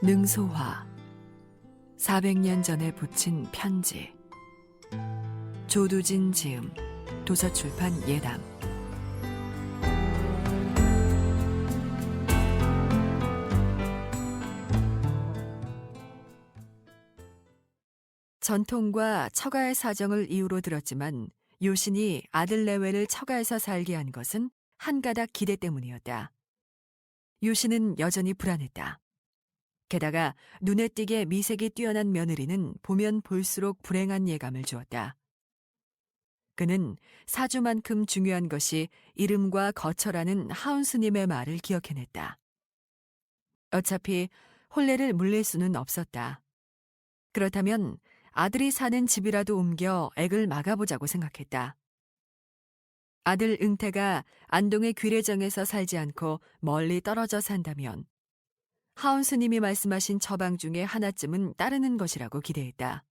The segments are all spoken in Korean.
능소화 400년 전에 붙인 편지. 조두진 지음, 도서출판 예담. 전통과 처가의 사정을 이유로 들었지만 요신이 아들 내외를 처가에서 살게 한 것은 한 가닥 기대 때문이었다. 요신은 여전히 불안했다. 게다가 눈에 띄게 미색이 뛰어난 며느리는 보면 볼수록 불행한 예감을 주었다. 그는 사주만큼 중요한 것이 이름과 거처라는 하운스님의 말을 기억해냈다. 어차피 혼례를 물릴 수는 없었다. 그렇다면 아들이 사는 집이라도 옮겨 액을 막아보자고 생각했다. 아들 응태가 안동의 귀례정에서 살지 않고 멀리 떨어져 산다면 하운스님이 말씀하신 처방 중에 하나쯤은 따르는 것이라고 기대했다.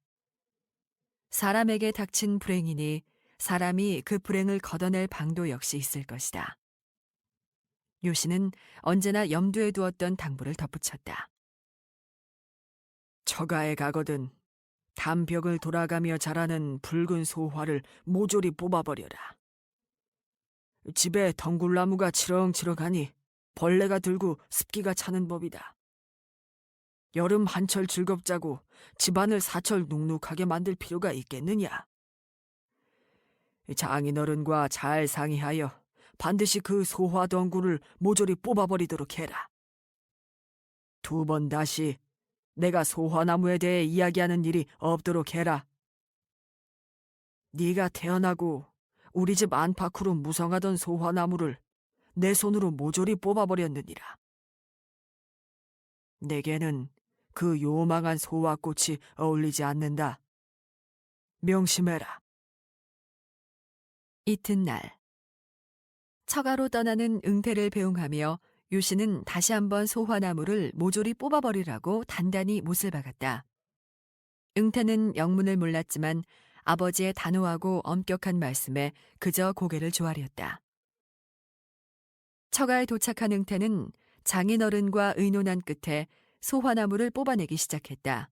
사람에게 닥친 불행이니 사람이 그 불행을 걷어낼 방도 역시 있을 것이다. 요신은 언제나 염두에 두었던 당부를 덧붙였다. 처가에 가거든 담벽을 돌아가며 자라는 붉은 소화를 모조리 뽑아버려라. 집에 덩굴나무가 치렁치렁하니 벌레가 들고 습기가 차는 법이다. 여름 한철 즐겁자고 집안을 사철 눅눅하게 만들 필요가 있겠느냐? 장인어른과 잘 상의하여 반드시 그 소화 덩굴을 모조리 뽑아버리도록 해라. 2번 다시 내가 소화나무에 대해 이야기하는 일이 없도록 해라. 네가 태어나고 우리 집 안팎으로 무성하던 소화나무를 내 손으로 모조리 뽑아버렸느니라. 내게는 그 요망한 소화꽃이 어울리지 않는다. 명심해라. 이튿날 처가로 떠나는 응태를 배웅하며 요신은 다시 한번 소화나무를 모조리 뽑아버리라고 단단히 못을 박았다. 응태는 영문을 몰랐지만 아버지의 단호하고 엄격한 말씀에 그저 고개를 조아렸다. 처가에 도착한 응태는 장인어른과 의논한 끝에 소화나무를 뽑아내기 시작했다.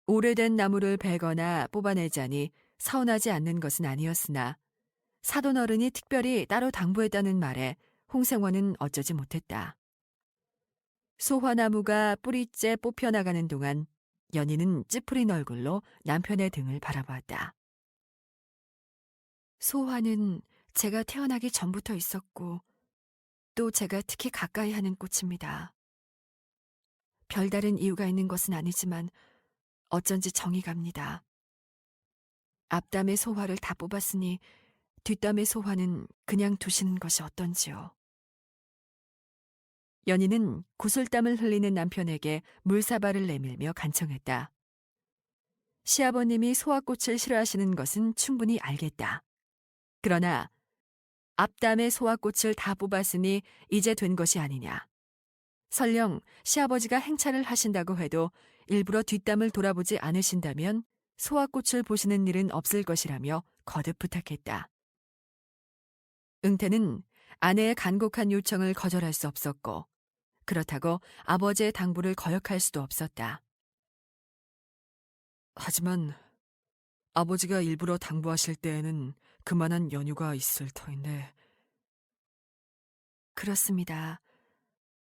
오래된 나무를 베거나 뽑아내자니 서운하지 않는 것은 아니었으나 사돈어른이 특별히 따로 당부했다는 말에 홍생원은 어쩌지 못했다. 소화나무가 뿌리째 뽑혀나가는 동안 연희는 찌푸린 얼굴로 남편의 등을 바라보았다. 소화는 제가 태어나기 전부터 있었고 또 제가 특히 가까이 하는 꽃입니다. 별다른 이유가 있는 것은 아니지만 어쩐지 정이 갑니다. 앞담의 소화를 다 뽑았으니 뒷담의 소화는 그냥 두시는 것이 어떤지요. 연희는 구슬땀을 흘리는 남편에게 물사발을 내밀며 간청했다. 시아버님이 소화꽃을 싫어하시는 것은 충분히 알겠다. 그러나 앞담의 소화꽃을 다 뽑았으니 이제 된 것이 아니냐. 설령 시아버지가 행차를 하신다고 해도 일부러 뒷담을 돌아보지 않으신다면 소화꽃을 보시는 일은 없을 것이라며 거듭 부탁했다. 응태는 아내의 간곡한 요청을 거절할 수 없었고 그렇다고 아버지의 당부를 거역할 수도 없었다. 하지만 아버지가 일부러 당부하실 때에는 그만한 연유가 있을 터인데. 그렇습니다.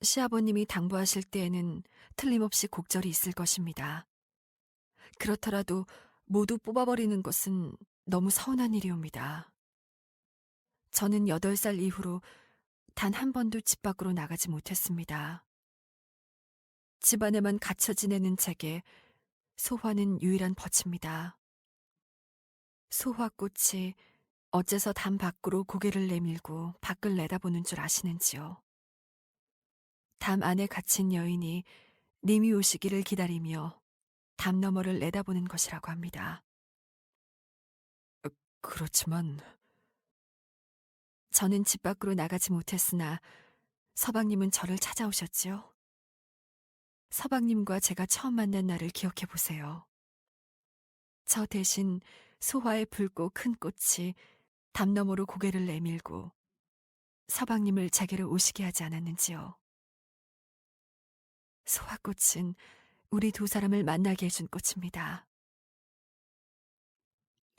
시아버님이 당부하실 때에는 틀림없이 곡절이 있을 것입니다. 그렇더라도 모두 뽑아버리는 것은 너무 서운한 일이옵니다. 저는 8살 이후로 단 한 번도 집 밖으로 나가지 못했습니다. 집안에만 갇혀 지내는 제게 소화는 유일한 벗입니다. 소화꽃이 어째서 담 밖으로 고개를 내밀고 밖을 내다보는 줄 아시는지요? 담 안에 갇힌 여인이 님이 오시기를 기다리며 담 너머를 내다보는 것이라고 합니다. 그렇지만 저는 집 밖으로 나가지 못했으나 서방님은 저를 찾아오셨지요. 서방님과 제가 처음 만난 날을 기억해 보세요. 저 대신 소화에 붉고 큰 꽃이 담 너머로 고개를 내밀고 서방님을 제게로 오시게 하지 않았는지요. 소화꽃은 우리 두 사람을 만나게 해준 꽃입니다.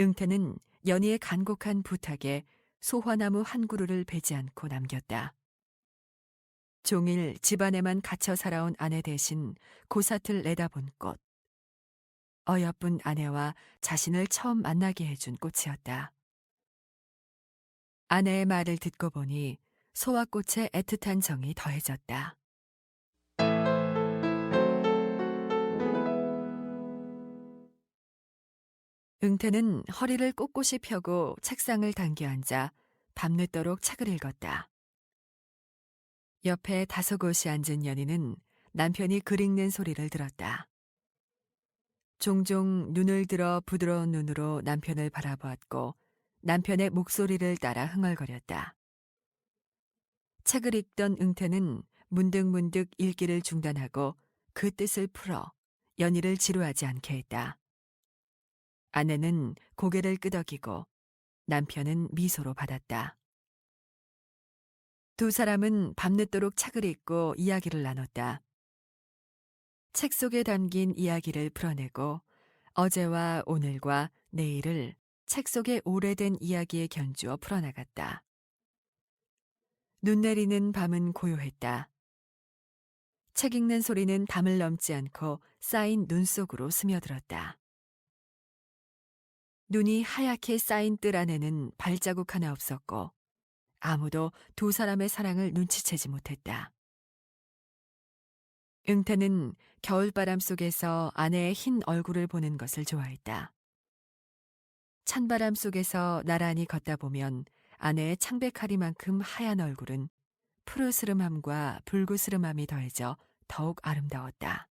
응태는 연희의 간곡한 부탁에 소화나무 한 그루를 베지 않고 남겼다. 종일 집안에만 갇혀 살아온 아내 대신 고사틀 내다본 꽃. 어여쁜 아내와 자신을 처음 만나게 해준 꽃이었다. 아내의 말을 듣고 보니 소화꽃의 애틋한 정이 더해졌다. 응태는 허리를 꼿꼿이 펴고 책상을 당겨 앉아 밤늦도록 책을 읽었다. 옆에 다소곳이 앉은 연희는 남편이 글 읽는 소리를 들었다. 종종 눈을 들어 부드러운 눈으로 남편을 바라보았고 남편의 목소리를 따라 흥얼거렸다. 책을 읽던 응태는 문득문득 읽기를 중단하고 그 뜻을 풀어 연희를 지루하지 않게 했다. 아내는 고개를 끄덕이고 남편은 미소로 받았다. 두 사람은 밤늦도록 책을 읽고 이야기를 나눴다. 책 속에 담긴 이야기를 풀어내고 어제와 오늘과 내일을 책 속의 오래된 이야기에 견주어 풀어나갔다. 눈 내리는 밤은 고요했다. 책 읽는 소리는 담을 넘지 않고 쌓인 눈 속으로 스며들었다. 눈이 하얗게 쌓인 뜰 안에는 발자국 하나 없었고 아무도 두 사람의 사랑을 눈치채지 못했다. 응태는 겨울바람 속에서 아내의 흰 얼굴을 보는 것을 좋아했다. 찬바람 속에서 나란히 걷다 보면 아내의 창백하리만큼 하얀 얼굴은 푸르스름함과 붉으스름함이 더해져 더욱 아름다웠다.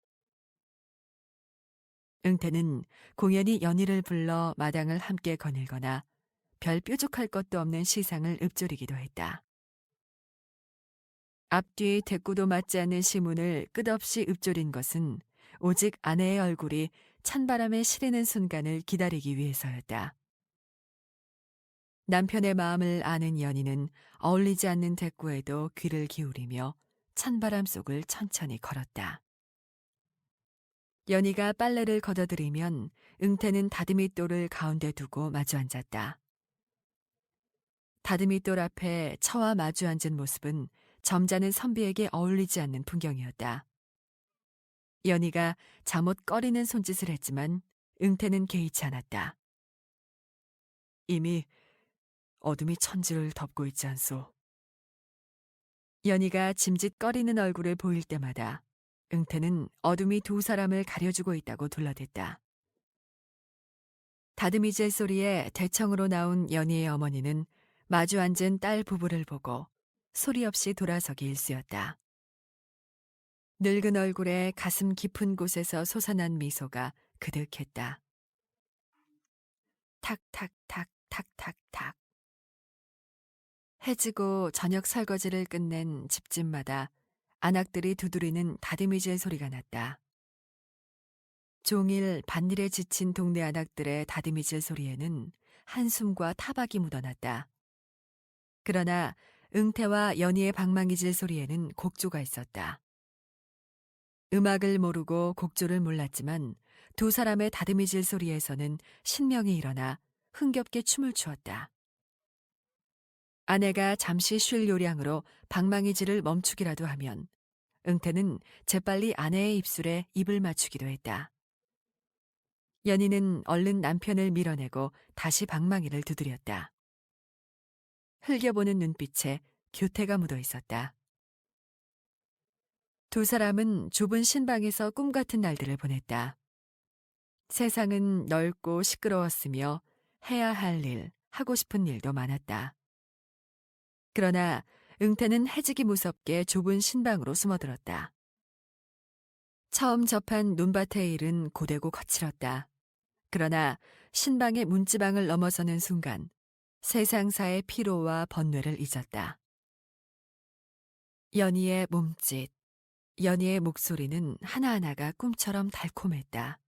응태는 공연히 연희를 불러 마당을 함께 거닐거나 별 뾰족할 것도 없는 시상을 읊조리기도 했다. 앞뒤 대꾸도 맞지 않는 시문을 끝없이 읊조린 것은 오직 아내의 얼굴이 찬바람에 시리는 순간을 기다리기 위해서였다. 남편의 마음을 아는 연희는 어울리지 않는 대꾸에도 귀를 기울이며 찬바람 속을 천천히 걸었다. 연희가 빨래를 걷어들이면 응태는 다듬이돌을 가운데 두고 마주 앉았다. 다듬이돌 앞에 처와 마주 앉은 모습은 점잖은 선비에게 어울리지 않는 풍경이었다. 연희가 잠옷 꺼리는 손짓을 했지만 응태는 개의치 않았다. 이미 어둠이 천지를 덮고 있지 않소. 연희가 짐짓거리는 얼굴을 보일 때마다 응태는 어둠이 두 사람을 가려주고 있다고 둘러댔다. 다듬이질 소리에 대청으로 나온 연희의 어머니는 마주 앉은 딸 부부를 보고 소리 없이 돌아서기 일쑤였다. 늙은 얼굴에 가슴 깊은 곳에서 솟아난 미소가 그득했다. 탁탁탁 탁탁탁. 해지고 저녁 설거지를 끝낸 집집마다 안악들이 두드리는 다듬이질 소리가 났다. 종일 밭일에 지친 동네 안악들의 다듬이질 소리에는 한숨과 타박이 묻어났다. 그러나 응태와 연희의 방망이질 소리에는 곡조가 있었다. 음악을 모르고 곡조를 몰랐지만 두 사람의 다듬이질 소리에서는 신명이 일어나 흥겹게 춤을 추었다. 아내가 잠시 쉴 요량으로 방망이질을 멈추기라도 하면 응태는 재빨리 아내의 입술에 입을 맞추기도 했다. 연희는 얼른 남편을 밀어내고 다시 방망이를 두드렸다. 흘겨보는 눈빛에 교태가 묻어 있었다. 두 사람은 좁은 신방에서 꿈같은 날들을 보냈다. 세상은 넓고 시끄러웠으며 해야 할 일, 하고 싶은 일도 많았다. 그러나 응태는 해지기 무섭게 좁은 신방으로 숨어들었다. 처음 접한 논밭의 일은 고되고 거칠었다. 그러나 신방의 문지방을 넘어서는 순간 세상사의 피로와 번뇌를 잊었다. 연희의 몸짓, 연희의 목소리는 하나하나가 꿈처럼 달콤했다.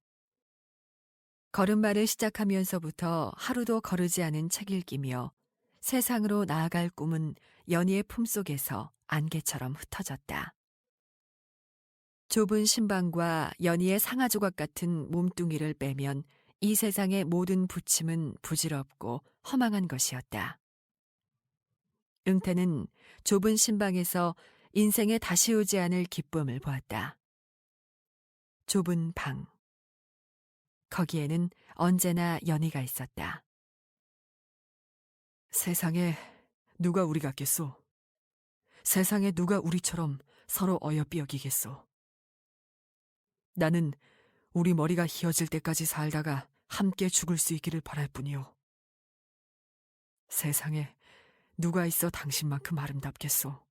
걸음마를 시작하면서부터 하루도 거르지 않은 책 읽기며 세상으로 나아갈 꿈은 연희의 품속에서 안개처럼 흩어졌다. 좁은 신방과 연희의 상아조각 같은 몸뚱이를 빼면 이 세상의 모든 부침은 부질없고 허망한 것이었다. 응태는 좁은 신방에서 인생에 다시 오지 않을 기쁨을 보았다. 좁은 방. 거기에는 언제나 연희가 있었다. 세상에 누가 우리 같겠소? 세상에 누가 우리처럼 서로 어여삐 여기겠소? 나는 우리 머리가 휘어질 때까지 살다가 함께 죽을 수 있기를 바랄 뿐이오. 세상에 누가 있어 당신만큼 아름답겠소?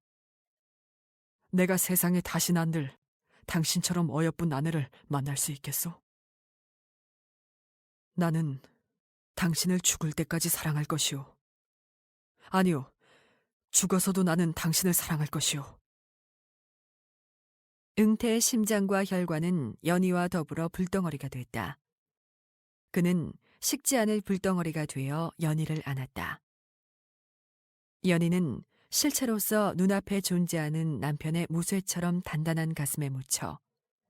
내가 세상에 다시 난들 당신처럼 어여쁜 아내를 만날 수 있겠소? 나는 당신을 죽을 때까지 사랑할 것이오. 아니요, 죽어서도 나는 당신을 사랑할 것이오. 응태의 심장과 혈관은 연희와 더불어 불덩어리가 됐다. 그는 식지 않을 불덩어리가 되어 연희를 안았다. 연희는 실체로서 눈앞에 존재하는 남편의 무쇠처럼 단단한 가슴에 묻혀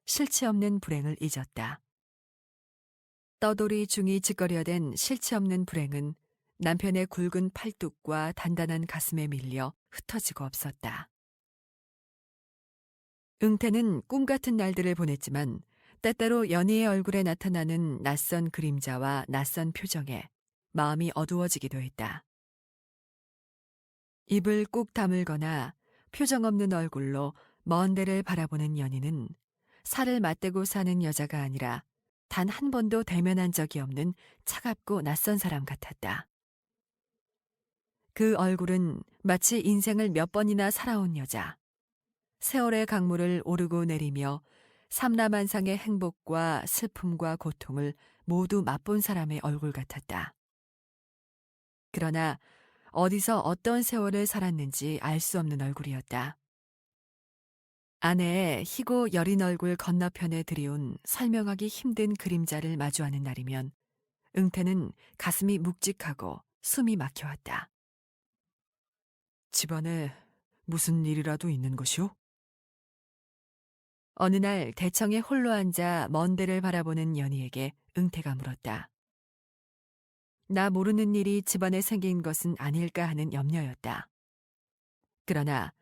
실체 없는 불행을 잊었다. 떠돌이 중이 짓거려댄 실체 없는 불행은 남편의 굵은 팔뚝과 단단한 가슴에 밀려 흩어지고 없었다. 응태는 꿈 같은 날들을 보냈지만 때때로 연희의 얼굴에 나타나는 낯선 그림자와 낯선 표정에 마음이 어두워지기도 했다. 입을 꾹 다물거나 표정 없는 얼굴로 먼 데를 바라보는 연희는 살을 맞대고 사는 여자가 아니라 단 한 번도 대면한 적이 없는 차갑고 낯선 사람 같았다. 그 얼굴은 마치 인생을 몇 번이나 살아온 여자, 세월의 강물을 오르고 내리며 삼라만상의 행복과 슬픔과 고통을 모두 맛본 사람의 얼굴 같았다. 그러나 어디서 어떤 세월을 살았는지 알 수 없는 얼굴이었다. 아내의 희고 여린 얼굴 건너편에 들이온 설명하기 힘든 그림자를 마주하는 날이면 응태는 가슴이 묵직하고 숨이 막혀왔다. 집안에 무슨 일이라도 있는 것이오? 어느 날 대청에 홀로 앉아 먼 데를 바라보는 연희에게 응태가 물었다. 나 모르는 일이 집안에 생긴 것은 아닐까 하는 염려였다. 그러나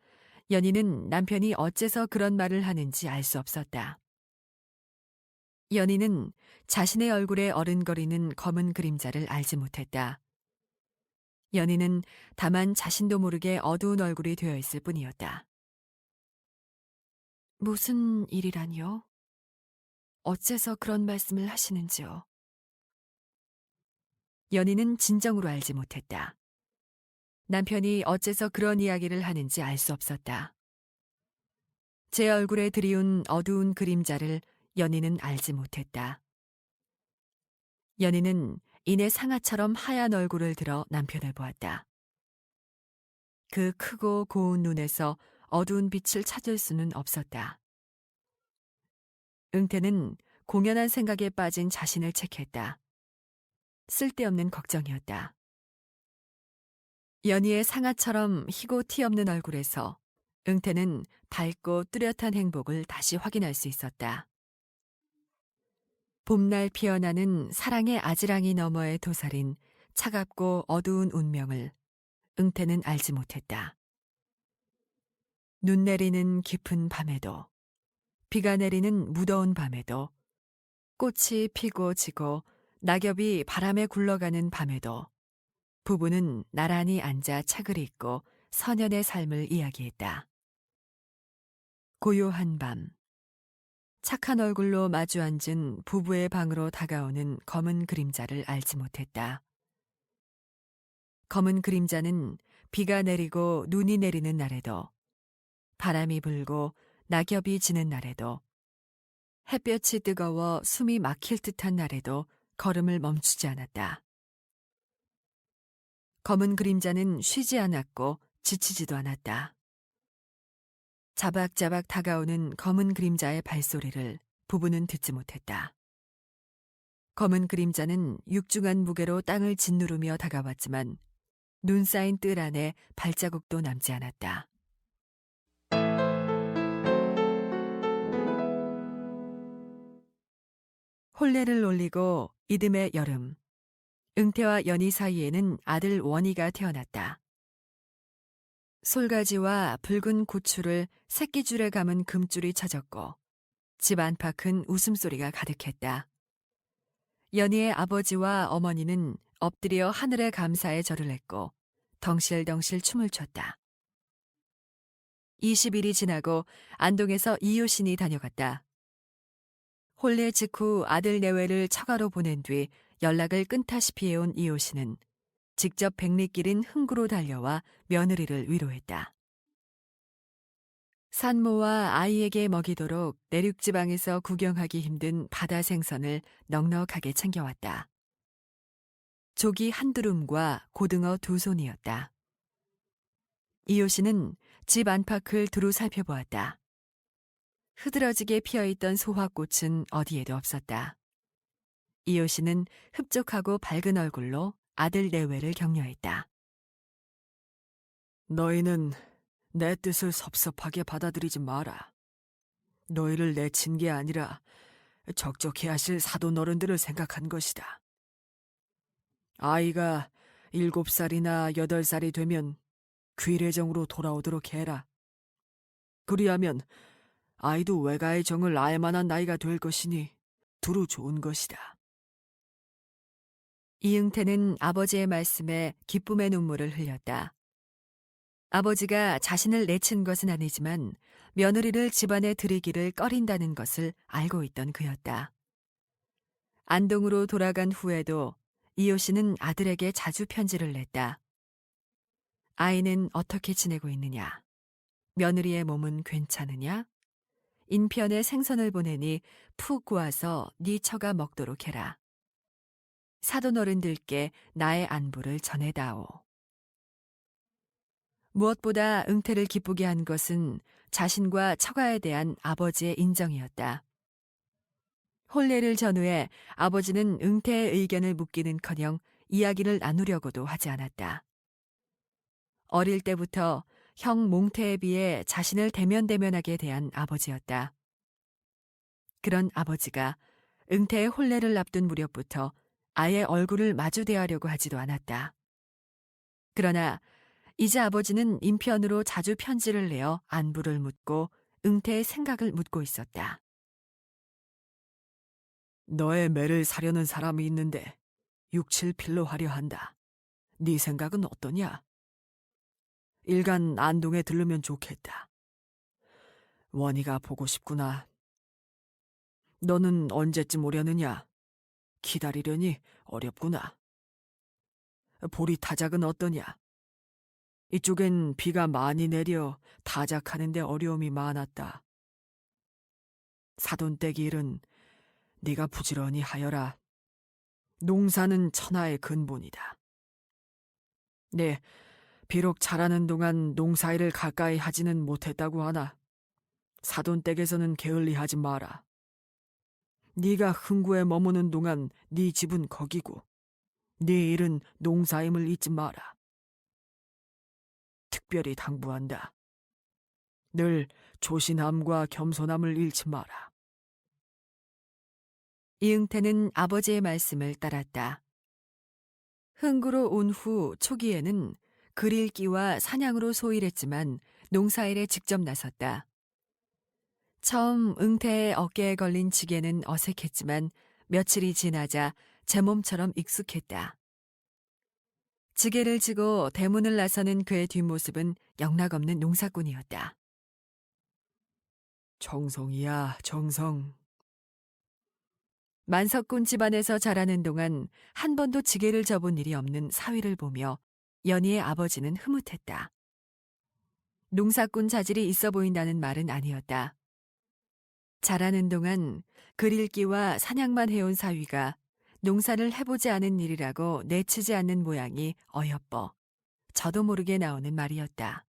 연희는 남편이 어째서 그런 말을 하는지 알 수 없었다. 연희는 자신의 얼굴에 어른거리는 검은 그림자를 알지 못했다. 연희는 다만 자신도 모르게 어두운 얼굴이 되어 있을 뿐이었다. 무슨 일이라니요? 어째서 그런 말씀을 하시는지요? 연희는 진정으로 알지 못했다. 남편이 어째서 그런 이야기를 하는지 알 수 없었다. 제 얼굴에 들이운 어두운 그림자를 연희는 알지 못했다. 연희는 이내 상아처럼 하얀 얼굴을 들어 남편을 보았다. 그 크고 고운 눈에서 어두운 빛을 찾을 수는 없었다. 응태는 공연한 생각에 빠진 자신을 책했다. 쓸데없는 걱정이었다. 연희의 상아처럼 희고 티 없는 얼굴에서 응태는 밝고 뚜렷한 행복을 다시 확인할 수 있었다. 봄날 피어나는 사랑의 아지랑이 너머에 도사린 차갑고 어두운 운명을 응태는 알지 못했다. 눈 내리는 깊은 밤에도, 비가 내리는 무더운 밤에도, 꽃이 피고 지고 낙엽이 바람에 굴러가는 밤에도 부부는 나란히 앉아 책을 읽고 선연의 삶을 이야기했다. 고요한 밤, 착한 얼굴로 마주 앉은 부부의 방으로 다가오는 검은 그림자를 알지 못했다. 검은 그림자는 비가 내리고 눈이 내리는 날에도, 바람이 불고 낙엽이 지는 날에도, 햇볕이 뜨거워 숨이 막힐 듯한 날에도 걸음을 멈추지 않았다. 검은 그림자는 쉬지 않았고 지치지도 않았다. 자박자박 다가오는 검은 그림자의 발소리를 부부는 듣지 못했다. 검은 그림자는 육중한 무게로 땅을 짓누르며 다가왔지만 눈 쌓인 뜰 안에 발자국도 남지 않았다. 혼례를 올리고 이듬해 여름, 응태와 연희 사이에는 아들 원희가 태어났다. 솔가지와 붉은 고추를 새끼줄에 감은 금줄이 쳐졌고 집 안팎은 웃음소리가 가득했다. 연희의 아버지와 어머니는 엎드려 하늘에 감사의 절을 했고 덩실덩실 춤을 췄다. 20일이 지나고 안동에서 이효신이 다녀갔다. 혼례 직후 아들 내외를 처가로 보낸 뒤 연락을 끊다시피 해온 이효신은 직접 백리길인 흥구로 달려와 며느리를 위로했다. 산모와 아이에게 먹이도록 내륙지방에서 구경하기 힘든 바다 생선을 넉넉하게 챙겨왔다. 조기 한 두름과 고등어 2손이었다. 이효신은 집 안팎을 두루 살펴보았다. 흐드러지게 피어있던 소화꽃은 어디에도 없었다. 이효신은 흡족하고 밝은 얼굴로 아들 내외를 격려했다. 너희는 내 뜻을 섭섭하게 받아들이지 마라. 너희를 내친 게 아니라 적적해 하실 사돈 어른들을 생각한 것이다. 아이가 7살이나 8살이 되면 귀례정으로 돌아오도록 해라. 그리하면 아이도 외가의 정을 알 만한 나이가 될 것이니 두루 좋은 것이다. 이응태는 아버지의 말씀에 기쁨의 눈물을 흘렸다. 아버지가 자신을 내친 것은 아니지만 며느리를 집안에 들이기를 꺼린다는 것을 알고 있던 그였다. 안동으로 돌아간 후에도 이효씨는 아들에게 자주 편지를 냈다. 아이는 어떻게 지내고 있느냐? 며느리의 몸은 괜찮으냐? 인편에 생선을 보내니 푹 구워서 네 처가 먹도록 해라. 사돈 어른들께 나의 안부를 전해다오. 무엇보다 응태를 기쁘게 한 것은 자신과 처가에 대한 아버지의 인정이었다. 혼례를 전후에 아버지는 응태의 의견을 묻기는커녕 이야기를 나누려고도 하지 않았다. 어릴 때부터 형 몽태에 비해 자신을 대면대면하게 대한 아버지였다. 그런 아버지가 응태의 혼례를 앞둔 무렵부터 아예 얼굴을 마주 대하려고 하지도 않았다. 그러나 이제 아버지는 인편으로 자주 편지를 내어 안부를 묻고 응태의 생각을 묻고 있었다. 너의 매를 사려는 사람이 있는데 6, 7필로 하려 한다. 네 생각은 어떠냐? 일간 안동에 들르면 좋겠다. 원희가 보고 싶구나. 너는 언제쯤 오려느냐? 기다리려니 어렵구나. 보리 타작은 어떠냐? 이쪽엔 비가 많이 내려 타작하는데 어려움이 많았다. 사돈댁 일은 네가 부지런히 하여라. 농사는 천하의 근본이다. 네, 비록 자라는 동안 농사일을 가까이 하지는 못했다고 하나 사돈댁에서는 게을리하지 마라. 네가 흥구에 머무는 동안 네 집은 거기고 네 일은 농사임을 잊지 마라. 특별히 당부한다. 늘 조신함과 겸손함을 잃지 마라. 이응태는 아버지의 말씀을 따랐다. 흥구로 온 후 초기에는 글읽기와 사냥으로 소일했지만 농사일에 직접 나섰다. 처음 응태의 어깨에 걸린 지게는 어색했지만 며칠이 지나자 제 몸처럼 익숙했다. 지게를 지고 대문을 나서는 그의 뒷모습은 영락없는 농사꾼이었다. 정성이야, 정성. 만석군 집안에서 자라는 동안 한 번도 지게를 접은 일이 없는 사위를 보며 연희의 아버지는 흐뭇했다. 농사꾼 자질이 있어 보인다는 말은 아니었다. 자라는 동안 글읽기와 사냥만 해온 사위가 농사를 해보지 않은 일이라고 내치지 않는 모양이 어여뻐 저도 모르게 나오는 말이었다.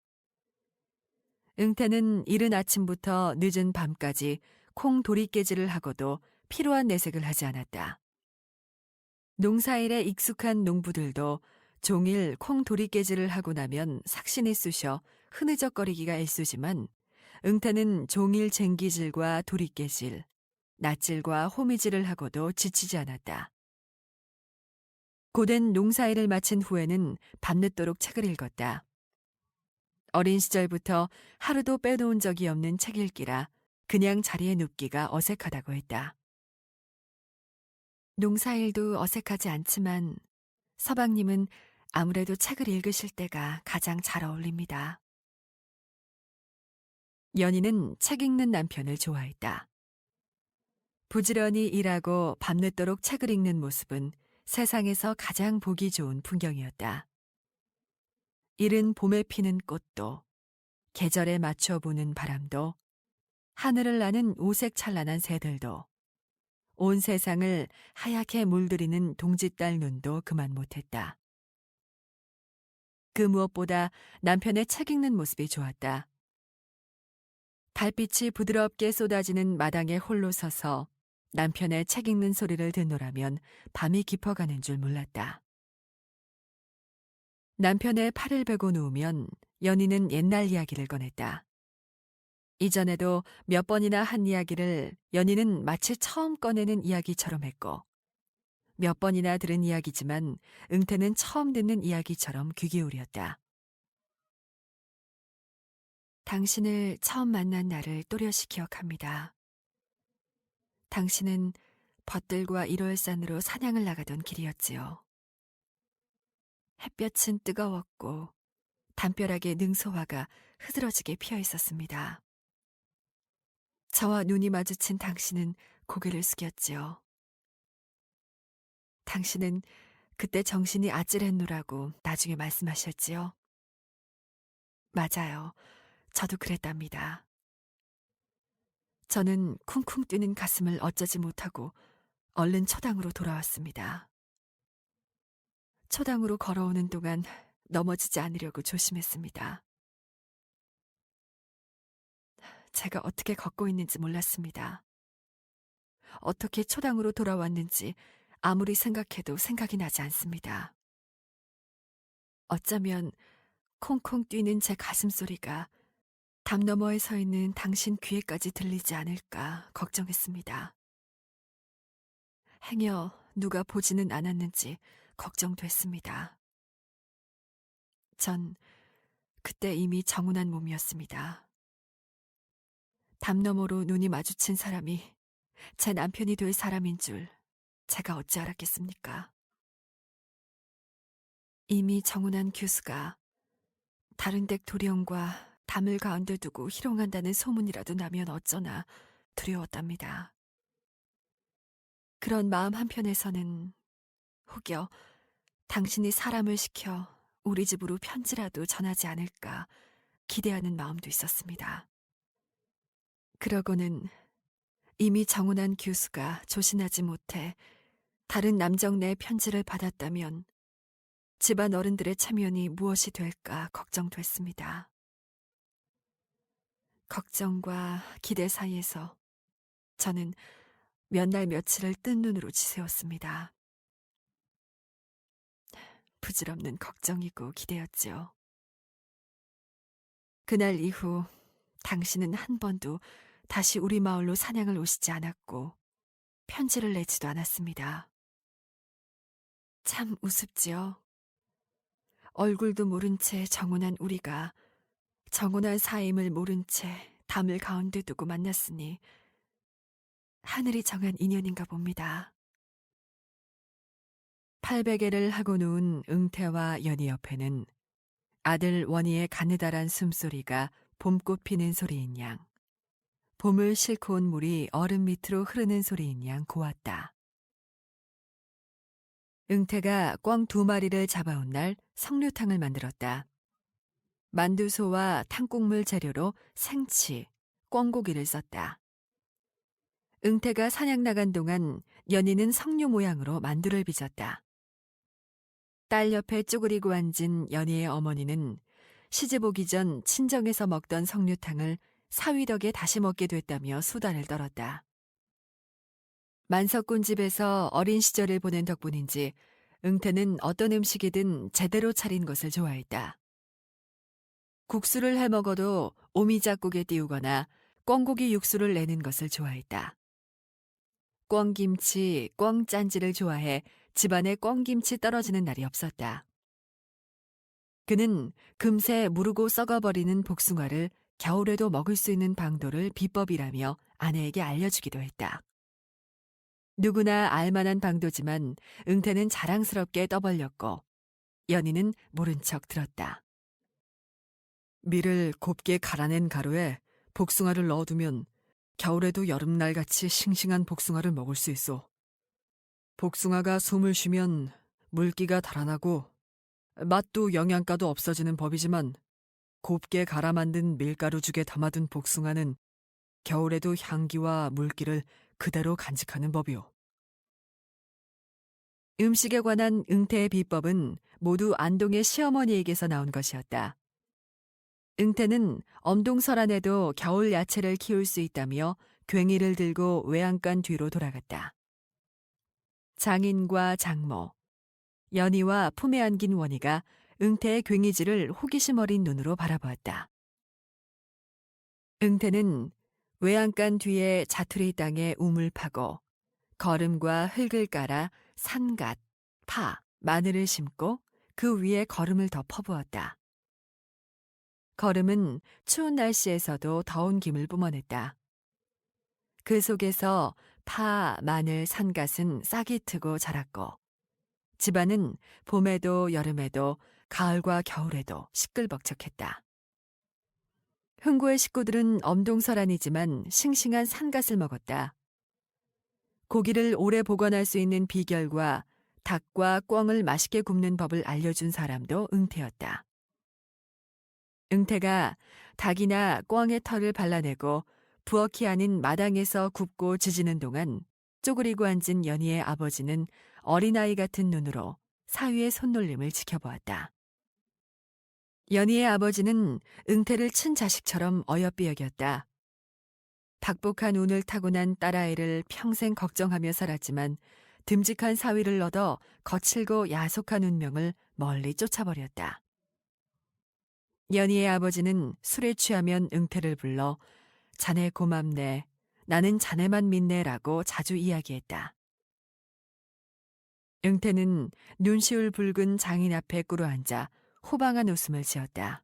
응태는 이른 아침부터 늦은 밤까지 콩 도리깨질을 하고도 피로한 내색을 하지 않았다. 농사일에 익숙한 농부들도 종일 콩 도리깨질을 하고 나면 삭신이 쑤셔 흐느적거리기가 일쑤지만 응태는 종일 쟁기질과 도리깨질, 낯질과 호미질을 하고도 지치지 않았다. 고된 농사일을 마친 후에는 밤늦도록 책을 읽었다. 어린 시절부터 하루도 빼놓은 적이 없는 책 읽기라 그냥 자리에 눕기가 어색하다고 했다. 농사일도 어색하지 않지만 서방님은 아무래도 책을 읽으실 때가 가장 잘 어울립니다. 연희는 책 읽는 남편을 좋아했다. 부지런히 일하고 밤늦도록 책을 읽는 모습은 세상에서 가장 보기 좋은 풍경이었다. 이른 봄에 피는 꽃도, 계절에 맞춰 부는 바람도, 하늘을 나는 오색 찬란한 새들도, 온 세상을 하얗게 물들이는 동짓달 눈도 그만 못했다. 그 무엇보다 남편의 책 읽는 모습이 좋았다. 달빛이 부드럽게 쏟아지는 마당에 홀로 서서 남편의 책 읽는 소리를 듣노라면 밤이 깊어가는 줄 몰랐다. 남편의 팔을 베고 누우면 연희는 옛날 이야기를 꺼냈다. 이전에도 몇 번이나 한 이야기를 연희는 마치 처음 꺼내는 이야기처럼 했고, 몇 번이나 들은 이야기지만 응태는 처음 듣는 이야기처럼 귀 기울였다. 당신을 처음 만난 날을 또렷이 기억합니다. 당신은 벗들과 일월산으로 사냥을 나가던 길이었지요. 햇볕은 뜨거웠고 담벼락에 능소화가 흐드러지게 피어 있었습니다. 저와 눈이 마주친 당신은 고개를 숙였지요. 당신은 그때 정신이 아찔했노라고 나중에 말씀하셨지요. 맞아요. 저도 그랬답니다. 저는 쿵쿵 뛰는 가슴을 어쩌지 못하고 얼른 초당으로 돌아왔습니다. 초당으로 걸어오는 동안 넘어지지 않으려고 조심했습니다. 제가 어떻게 걷고 있는지 몰랐습니다. 어떻게 초당으로 돌아왔는지 아무리 생각해도 생각이 나지 않습니다. 어쩌면 콩콩 뛰는 제 가슴 소리가 담 너머에 서 있는 당신 귀에까지 들리지 않을까 걱정했습니다. 행여 누가 보지는 않았는지 걱정됐습니다. 전 그때 이미 정운한 몸이었습니다. 담 너머로 눈이 마주친 사람이 제 남편이 될 사람인 줄 제가 어찌 알았겠습니까? 이미 정운한 교수가 다른 댁 도령과 담을 가운데 두고 희롱한다는 소문이라도 나면 어쩌나 두려웠답니다. 그런 마음 한편에서는 혹여 당신이 사람을 시켜 우리 집으로 편지라도 전하지 않을까 기대하는 마음도 있었습니다. 그러고는 이미 정운한 교수가 조신하지 못해 다른 남정네의 편지를 받았다면 집안 어른들의 체면이 무엇이 될까 걱정됐습니다. 걱정과 기대 사이에서 저는 몇 날 며칠을 뜬 눈으로 지새웠습니다. 부질없는 걱정이고 기대였지요. 그날 이후 당신은 한 번도 다시 우리 마을로 사냥을 오시지 않았고 편지를 내지도 않았습니다. 참 우습지요. 얼굴도 모른 채 정혼한 우리가 정혼한 사임을 모른 채 담을 가운데 두고 만났으니 하늘이 정한 인연인가 봅니다. 800개를 하고 누운 응태와 연희 옆에는 아들 원희의 가느다란 숨소리가 봄꽃 피는 소리인 양, 봄을 싣고 온 물이 얼음 밑으로 흐르는 소리인 양 고왔다. 응태가 꿩 2마리를 잡아온 날 석류탕을 만들었다. 만두소와 탕국물 재료로 생치, 꿩고기를 썼다. 응태가 사냥 나간 동안 연희는 석류 모양으로 만두를 빚었다. 딸 옆에 쭈그리고 앉은 연희의 어머니는 시집 오기 전 친정에서 먹던 석류탕을 사위 덕에 다시 먹게 됐다며 수다를 떨었다. 만석군 집에서 어린 시절을 보낸 덕분인지 응태는 어떤 음식이든 제대로 차린 것을 좋아했다. 국수를 해 먹어도 오미자국에 띄우거나 꿩고기 육수를 내는 것을 좋아했다. 꿩김치, 꿩짠지를 좋아해 집안에 꿩김치 떨어지는 날이 없었다. 그는 금세 무르고 썩어버리는 복숭아를 겨울에도 먹을 수 있는 방도를 비법이라며 아내에게 알려주기도 했다. 누구나 알만한 방도지만 응태는 자랑스럽게 떠벌렸고 연희는 모른 척 들었다. 밀을 곱게 갈아낸 가루에 복숭아를 넣어두면 겨울에도 여름날같이 싱싱한 복숭아를 먹을 수 있어. 복숭아가 숨을 쉬면 물기가 달아나고 맛도 영양가도 없어지는 법이지만 곱게 갈아 만든 밀가루죽에 담아둔 복숭아는 겨울에도 향기와 물기를 그대로 간직하는 법이오. 음식에 관한 응태의 비법은 모두 안동의 시어머니에게서 나온 것이었다. 응태는 엄동설안에도 겨울 야채를 키울 수 있다며 괭이를 들고 외양간 뒤로 돌아갔다. 장인과 장모, 연희와 품에 안긴 원희가 응태의 괭이질을 호기심 어린 눈으로 바라보았다. 응태는 외양간 뒤에 자투리 땅에 우물 파고 거름과 흙을 깔아 산갓, 파, 마늘을 심고 그 위에 거름을 더 퍼부었다. 거름은 추운 날씨에서도 더운 김을 뿜어냈다. 그 속에서 파, 마늘, 산갓은 싹이 트고 자랐고 집안은 봄에도 여름에도 가을과 겨울에도 시끌벅적했다. 흥고의 식구들은 엄동설안이지만 싱싱한 산갓을 먹었다. 고기를 오래 보관할 수 있는 비결과 닭과 꿩을 맛있게 굽는 법을 알려준 사람도 응태였다. 응태가 닭이나 꿩의 털을 발라내고 부엌이 아닌 마당에서 굽고 지지는 동안 쪼그리고 앉은 연희의 아버지는 어린아이 같은 눈으로 사위의 손놀림을 지켜보았다. 연희의 아버지는 응태를 친자식처럼 어여삐 여겼다. 박복한 운을 타고난 딸아이를 평생 걱정하며 살았지만 듬직한 사위를 얻어 거칠고 야속한 운명을 멀리 쫓아버렸다. 연희의 아버지는 술에 취하면 응태를 불러 자네 고맙네, 나는 자네만 믿네라고 자주 이야기했다. 응태는 눈시울 붉은 장인 앞에 꿇어앉아 호방한 웃음을 지었다.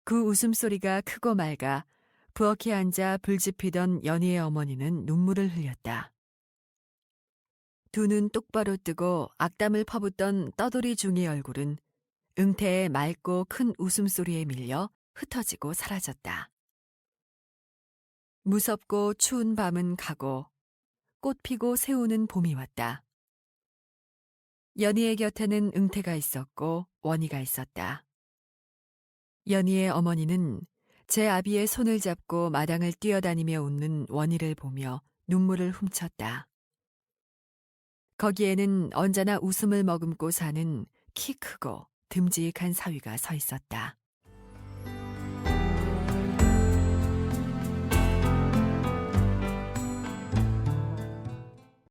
그 웃음소리가 크고 맑아 부엌에 앉아 불 지피던 연희의 어머니는 눈물을 흘렸다. 두 눈 똑바로 뜨고 악담을 퍼붓던 떠돌이 중의 얼굴은 응태의 맑고 큰 웃음소리에 밀려 흩어지고 사라졌다. 무섭고 추운 밤은 가고 꽃 피고 새우는 봄이 왔다. 연희의 곁에는 응태가 있었고 원희가 있었다. 연희의 어머니는 제 아비의 손을 잡고 마당을 뛰어다니며 웃는 원희를 보며 눈물을 훔쳤다. 거기에는 언제나 웃음을 머금고 사는 키 크고 듬직한 사위가 서 있었다.